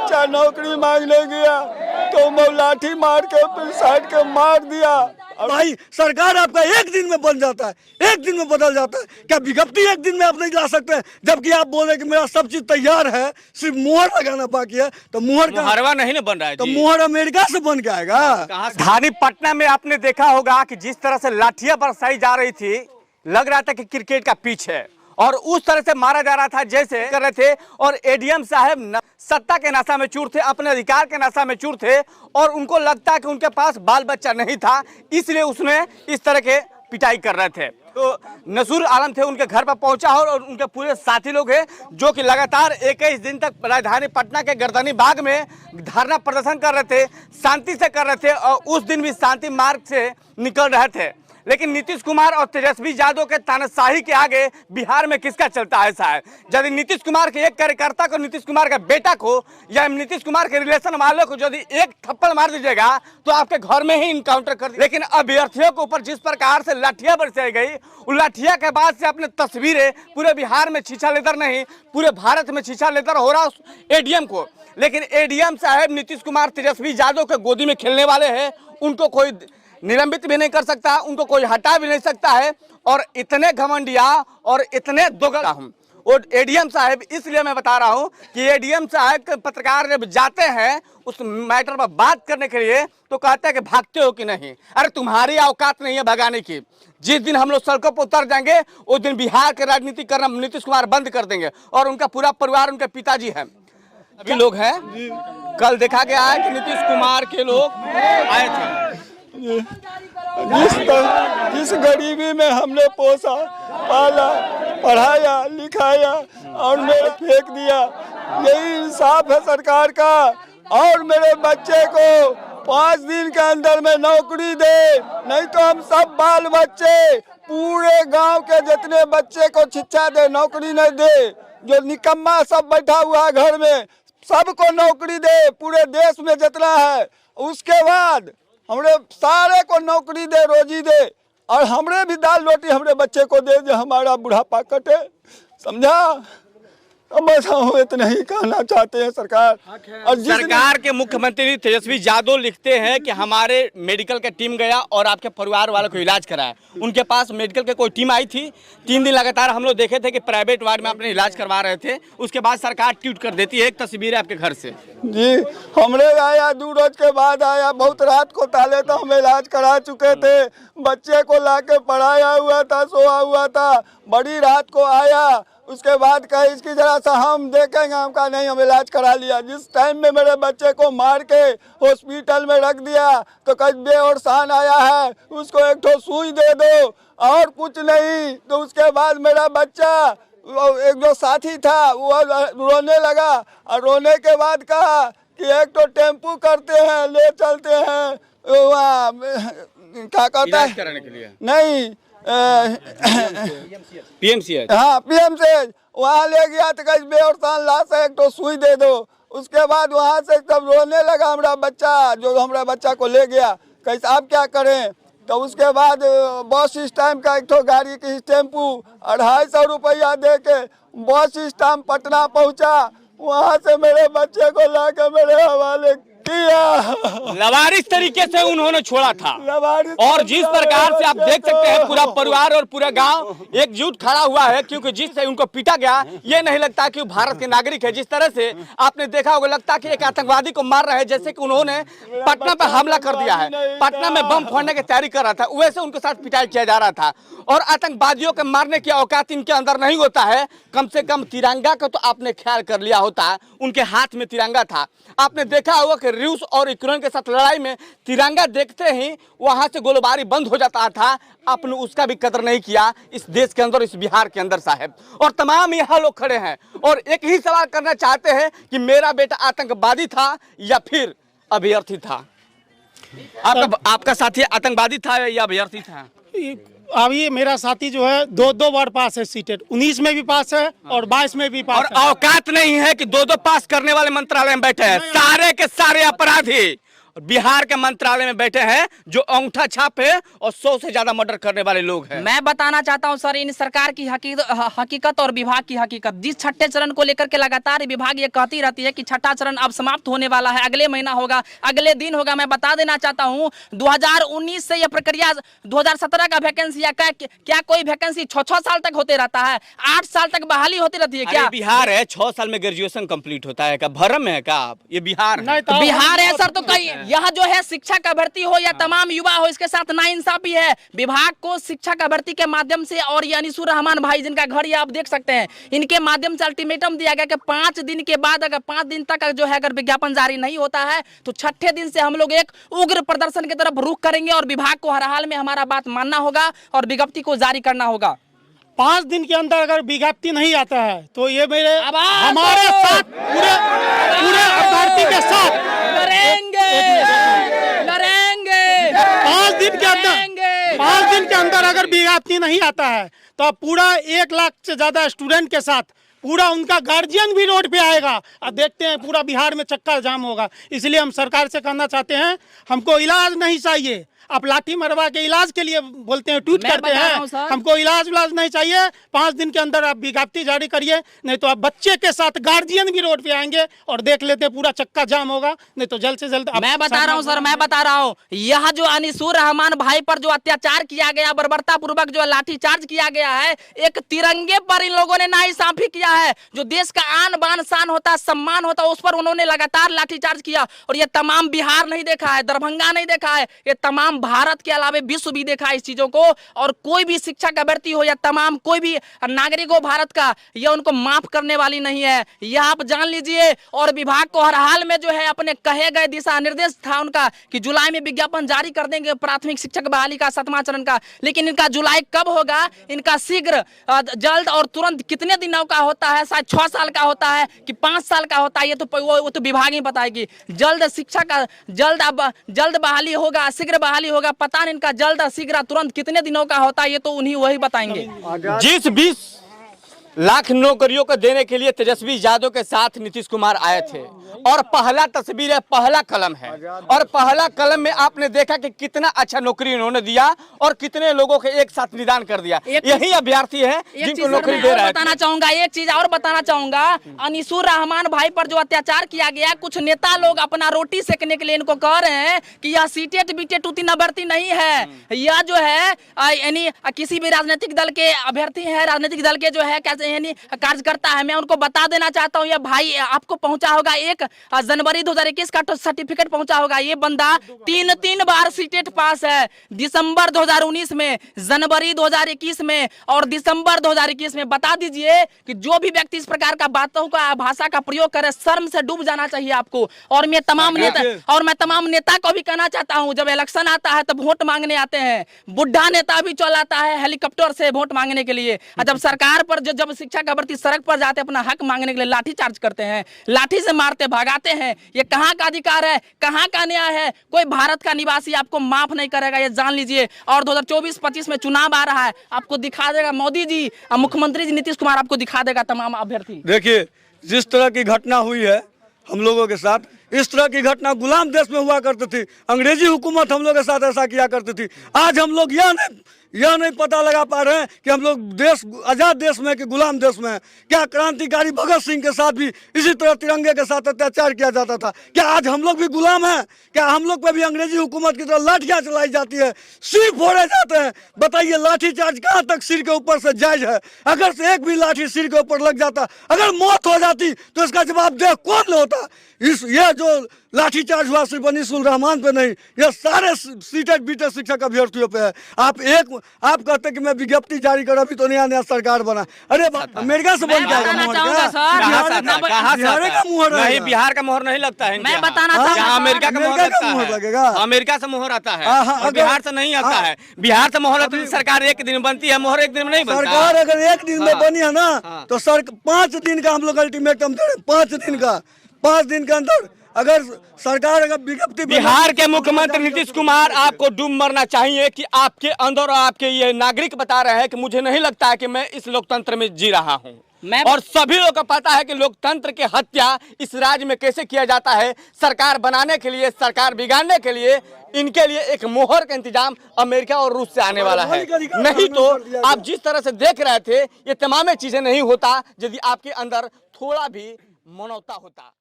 बच्चा नौकरी मांगने गया तो वो लाठी मार के फिर साइड के मार दिया। भाई सरकार आपका एक दिन में बन जाता है, एक दिन में बदल जाता है। क्या विज्ञप्ति एक दिन में आप नहीं ला सकते? जबकि आप बोल रहे कि मेरा सब चीज तैयार है, सिर्फ मुहर लगाना बाकी है। तो मुहर का मुहरवा नहीं ना बन रहा है तो जी। मुहर अमेरिका से बन के आएगा। राजधानी पटना में आपने देखा होगा कि जिस तरह से लाठियां बरसाई जा रही थी, लग रहा था कि क्रिकेट का पिच है और उस तरह से मारा जा रहा था जैसे कर रहे थे। और एडीएम साहब सत्ता के नशा में चूर थे, अपने अधिकार के नशा में चूर थे और उनको लगता कि उनके पास बाल बच्चा नहीं था, इसलिए उसने इस तरह के पिटाई कर रहे थे। तो नसूर आलम थे, उनके घर पर पहुंचा और उनके पूरे साथी लोग हैं जो कि लगातार 21 दिन तक राजधानी पटना के गर्दनी बाग में धरना प्रदर्शन कर रहे थे, शांति से कर रहे थे और उस दिन भी शांति मार्ग से निकल रहे थे। लेकिन नीतीश कुमार और तेजस्वी यादव के तानाशाही के आगे बिहार में किसका चलता है साहब? यदि नीतीश कुमार के एक कार्यकर्ता को, नीतीश कुमार के बेटा को या नीतीश कुमार के रिलेशन वालों को यदि एक थप्पड़ मार दीजिएगा तो आपके घर में ही इनकाउंटर कर। लेकिन अभ्यर्थियों के ऊपर जिस प्रकार से लाठियां बरसाई गई, उन लाठियां के बाद से अपने तस्वीरें पूरे बिहार में छीछा लेदर नहीं, पूरे भारत में छीछा लेदर हो रहा एडीएम को। लेकिन एडीएम साहब नीतीश कुमार तेजस्वी यादव के गोदी में खेलने वाले हैं, उनको कोई निलंबित भी नहीं कर सकता, उनको कोई हटा भी नहीं सकता है। और इतने घमंडिया और इतने दोगला हूं और एडीएम साहब, इसलिए मैं बता रहा हूं कि एडीएम साहब के पत्रकार जब जाते हैं उस मैटर पर बात करने के लिए तो कहते हैं कि भागते हो कि नहीं। अरे तुम्हारी औकात नहीं है भगाने की। जिस दिन हम लोग सड़कों पर उतर जाएंगे उस दिन बिहार के राजनीति करना नीतीश कुमार बंद कर देंगे और उनका पूरा परिवार, उनके पिताजी हैं, अभी लोग हैं। कल देखा गया है कि नीतीश कुमार के लोग आए थे। जिस गरीबी में हमने पोसा, पाला, पढ़ाया, लिखाया और मेरे फेंक दिया, यही इंसाफ है सरकार का। और मेरे बच्चे को 5 दिन के अंदर में नौकरी दे, नहीं तो हम सब बाल बच्चे पूरे गांव के जितने बच्चे को शिक्षा दे, नौकरी नहीं दे। जो निकम्मा सब बैठा हुआ है घर में, सबको नौकरी दे, पूरे देश में जितना है। उसके बाद हमरे सारे को नौकरी दे, रोजी दे और हमरे भी दाल रोटी हमरे बच्चे को दे, जो हमारा बुढ़ापा कटे। समझा? बस हम इतना ही कहना चाहते हैं सरकार। और सरकार के मुख्यमंत्री तेजस्वी यादव लिखते हैं कि हमारे मेडिकल का टीम गया और आपके परिवार वालों को इलाज कराया। उनके पास मेडिकल की कोई टीम आई थी, 3 दिन लगातार हम लोग देखे थे कि प्राइवेट वार्ड में अपने इलाज करवा रहे थे। उसके बाद सरकार ट्वीट कर देती है, एक तस्वीर है आपके घर से जी। हमरे आया 2 रोज के बाद आया, बहुत रात को ताले तो हम इलाज करा चुके थे, बच्चे को लाके पढ़ाया हुआ था, सोया हुआ था। बड़ी रात को आया, उसके बाद कहा इसकी जरा सा हम देखेंगे, हम कहा नहीं, हम इलाज करा लिया। जिस टाइम में मेरे बच्चे को मार के हॉस्पिटल में रख दिया तो कहीं बेहोशान आया है, उसको एक ठो सुई दे दो और कुछ नहीं। तो उसके बाद मेरा बच्चा, एक जो साथी था वो रोने लगा और रोने के बाद कहा कि एक तो टेम्पू करते हैं, ले चलते हैं वहाँ, क्या कहता है कराने के लिए, नहीं पीएमसीएच। हाँ, पीएमसीएच वहाँ ले गया तो कहीं बेहोशान लाश है, एक तो सुई दे दो। उसके बाद वहाँ से सब रोने लगा हमारा बच्चा, जो हमारा बच्चा को ले गया। कैसे आप क्या करें? तो उसके बाद बस स्टैंड का एक तो गाड़ी की टेम्पू 250 रुपया दे के बस स्टैंड पटना पहुँचा। वहाँ से मेरे बच्चे को लाके मेरे हवाले किया। लवारिस तरीके से उन्होंने छोड़ा था। और जिस प्रकार से आप देख सकते हैं पूरा परिवार और पूरा गांव एकजुट खड़ा हुआ है, क्योंकि जिससे उनको पीटा गया ये नहीं लगता कि वो भारत के नागरिक है। जिस तरह से आपने देखा होगा, लगता कि एक आतंकवादी को मार रहे हैं, जैसे कि उन्होंने पटना पर हमला कर दिया है, पटना में बम फोड़ने की तैयारी कर रहा था, वैसे उनके साथ पिटाई किया जा रहा था। और आतंकवादियों के मारने की औकात इनके अंदर नहीं होता है। कम से कम तिरंगा का तो आपने ख्याल कर लिया होता, उनके हाथ में तिरंगा था। आपने देखा होगा कि रूस और यूक्रेन के साथ लड़ाई में तिरंगा देखते ही वहां से गोलीबारी बंद हो जाता था। आपने उसका भी कदर नहीं किया इस देश के अंदर, इस बिहार के अंदर साहब। और तमाम यहाँ लोग खड़े हैं और एक ही सवाल करना चाहते हैं कि मेरा बेटा आतंकवादी था या फिर अभ्यर्थी था? आपका साथी आतंकवादी था या अभ्यर्थी था? अभी मेरा साथी जो है 2 बार पास है सीटेड, 19 में भी पास है और 22 में भी पास और औकात नहीं है कि 2 पास करने वाले मंत्रालय में बैठे हैं। सारे के सारे अपराधी बिहार के मंत्रालय में बैठे हैं जो अंगूठा छाप है और 100 से ज्यादा मर्डर करने वाले लोग हैं। मैं बताना चाहता हूं सर, इन सरकार की हकीकत और विभाग की हकीकत। जिस छठे चरण को लेकर के लगातार विभाग ये कहती रहती है कि छठा चरण अब समाप्त होने वाला है, अगले महीना होगा, अगले दिन होगा। मैं बता देना चाहता हूं 2019 से यह प्रक्रिया 2017 का वैकेंसी या क्या कोई वैकेंसी 6 साल तक होते रहता है? 8 साल तक बहाली होती रहती है क्या? बिहार है, 6 साल में ग्रेजुएशन कंप्लीट होता है। क्या भरम है क्या आप? ये बिहार है। तो बिहार है सर, तो कई यह जो है शिक्षा का भर्ती हो या तमाम युवा हो, इसके साथ नाइंसाफी है। विभाग को शिक्षा का भर्ती के माध्यम से, और ये अनिसुर रहमान भाई जिनका घर ये आप देख सकते हैं, इनके माध्यम से अल्टीमेटम दिया गया कि 5 दिन के बाद, अगर 5 दिन तक जो है अगर विज्ञापन जारी नहीं होता है तो छठे दिन से हम लोग एक उग्र प्रदर्शन की तरफ रुख करेंगे और विभाग को हर हाल में हमारा बात मानना होगा और विज्ञप्ति को जारी करना होगा। 5 दिन के अंदर अगर विज्ञप्ति नहीं आता है तो ये मेरे हमारे साथ पूरे अभ्यर्थी के साथ लड़ेंगे। 5 दिन के अंदर अगर विज्ञप्ति नहीं आता है तो पूरा 1 लाख से ज्यादा स्टूडेंट के साथ पूरा उनका गार्जियन भी रोड पे आएगा और देखते हैं पूरा बिहार में चक्का जाम होगा। इसलिए हम सरकार से कहना चाहते हैं, हमको इलाज नहीं चाहिए। आप लाठी मरवा के इलाज के लिए बोलते हैं, ट्वीट करते हैं, हमको इलाज नहीं चाहिए। 5 दिन के अंदर आप विज्ञप्ति जारी करिए, नहीं तो आप बच्चे के साथ गार्जियन भी रोड पे आएंगे और देख लेते पूरा चक्का जाम होगा। नहीं तो जल्द से जल्द मैं बता रहा हूं सर, मैं बता रहा हूं, यह जो अनिसुर रहमान भाई पर जो अत्याचार किया गया, बर्बरता पूर्वक जो लाठीचार्ज किया गया है, एक तिरंगे पर इन लोगों ने नाइंसाफी किया है। जो देश का आन बान शान होता है, सम्मान होता है, उस पर उन्होंने लगातार लाठीचार्ज किया। और ये तमाम बिहार नहीं देखा है, दरभंगा नहीं देखा है, ये तमाम भारत के अलावा विश्व भी देखा है इस चीजों को। और कोई भी शिक्षा का भर्ती हो या तमाम कोई भी नागरिक हो भारत का, यह उनको माफ करने वाली नहीं है, यह आप जान लीजिए। और विभाग को हर हाल में जो है अपने कहे गए दिशा निर्देश था उनका कि जुलाई में विज्ञापन जारी कर देंगे प्राथमिक शिक्षक बहाली का 7वां चरण का। लेकिन इनका जुलाई कब होगा? इनका शीघ्र, जल्द और तुरंत कितने दिनों का होता है? शायद 6 साल का होता है कि 5 साल का होता है, ये तो वो तो विभाग ही बताएगी। जल्द शिक्षा का जल्द बहाली होगा, शीघ्र बहाली होगा, पता नहीं इनका जल्द शीघ्र तुरंत कितने दिनों का होता है, ये तो उन्हीं वही बताएंगे। जिस 20 लाख नौकरियों को देने के लिए तेजस्वी यादव के साथ नीतीश कुमार आए थे, और पहला तस्वीर है, पहला कलम है, और पहला कलम में आपने देखा कि कितना अच्छा नौकरी उन्होंने दिया और कितने लोगों के एक साथ निदान कर दिया। यही अभ्यर्थी है जिनको नौकरी दे रहा है। बताना चाहूंगा एक चीज और बताना चाहूंगा, अनिसुर रहमान भाई पर जो अत्याचार किया गया, कुछ नेता लोग अपना रोटी सेकने के लिए इनको कह रहे हैं कि यह सीटेट बीटेट उतनी अभ्यर्थी नहीं है, यह जो है यानी किसी भी राजनीतिक दल के अभ्यर्थी है, राजनीतिक दल के जो है कैसे यानी कार्यकर्ता है। मैं उनको बता देना चाहता हूँ, ये भाई आपको पहुंचा होगा 1 जनवरी 2021 का सर्टिफिकेट पहुंचा होगा। ये बंदा 3 बार सीटेट पास है, दिसंबर 2019 में, जनवरी 2021 में और दिसंबर 2021 में। बता दीजिए कि जो भी व्यक्ति इस प्रकार का बातों का भाषा का प्रयोग करे, शर्म से डूब जाना चाहिए आपको। और मैं तमाम नेता को भी कहना चाहता हूँ, जब इलेक्शन आता है तो वोट मांगने आते हैं, बुढ़ा नेता भी चलाता है हेलीकॉप्टर से वोट मांगने के लिए। जब सरकार पर जब शिक्षा का भर्ती सड़क पर जाते अपना हक मांगने के लिए लाठी चार्ज करते हैं, लाठी से मारते भगाते हैं, ये कहाँ का अधिकार है, कहाँ का न्याय है? कोई भारत का निवासी आपको माफ नहीं करेगा, ये जान लीजिए। और 2024-25 में चुनाव आ रहा है, आपको दिखा देगा मोदी जी, मुख्यमंत्री जी नीतीश कुमार आपको दिखा देगा तमाम अभ्यर्थी। देखिए, जिस तरह की घटना हुई है हम लोगों के साथ, इस तरह की घटना गुलाम देश में हुआ करती थी। अंग्रेजी हुकूमत हम लोग के साथ ऐसा किया करती थी। आज हम लोग यह नहीं पता लगा पा रहे हैं कि हम लोग देश आजाद देश में कि गुलाम देश में। क्या क्रांतिकारी भगत सिंह के साथ भी इसी तरह तिरंगे के साथ अत्याचार किया जाता था? क्या आज हम लोग भी गुलाम हैं? क्या हम लोग पे भी अंग्रेजी हुकूमत की तरह लाठियां चलाई जाती है, सिर फोड़े जाते हैं? बताइए, लाठीचार्ज कहाँ तक सिर के ऊपर से जायज है? अगर से एक भी लाठी सिर के ऊपर लग जाता, अगर मौत हो जाती, तो इसका जवाब दे कौन होता? ये जो लाठीचार्ज हुआ सिर्फ अनिसुर रहमान पे नहीं, ये सारे सीटेट बीटेट शिक्षक अभ्यर्थियों पे है। आप कहते कि मैं विज्ञप्ति जारी कर, अभी तो नया सरकार बना। अरे अमेरिका से बन जाएगा मुहर? नहीं, बिहार का मोहर नहीं लगता है। मैं बताना चाहूंगा, अमेरिका का मोहर लगेगा, अमेरिका से मोहर आता है, बिहार से नहीं आता है। बिहार से मोहर आता है, सरकार एक दिन बनती है, मोहर एक दिन में नहीं बनता। सरकार अगर एक दिन में बनी है ना, तो 5 दिन का हम लोग अल्टीमेटम दे रहे हैं। 5 दिन के अंदर अगर सरकार विज्ञप्ति। बिहार के मुख्यमंत्री नीतीश कुमार, आपको डूब मरना चाहिए कि आपके अंदर और आपके ये नागरिक बता रहे हैं कि मुझे नहीं लगता है कि मैं इस लोकतंत्र में जी रहा हूँ। और सभी लोगों को पता है कि लोकतंत्र की हत्या इस राज्य में कैसे किया जाता है। सरकार बनाने के लिए, सरकार बिगाड़ने के लिए इनके लिए एक मोहर का इंतजाम अमेरिका और रूस से आने वाला है। नहीं तो आप जिस तरह से देख रहे थे ये तमाम चीजें नहीं होता यदि आपके अंदर थोड़ा भी मानवता होता।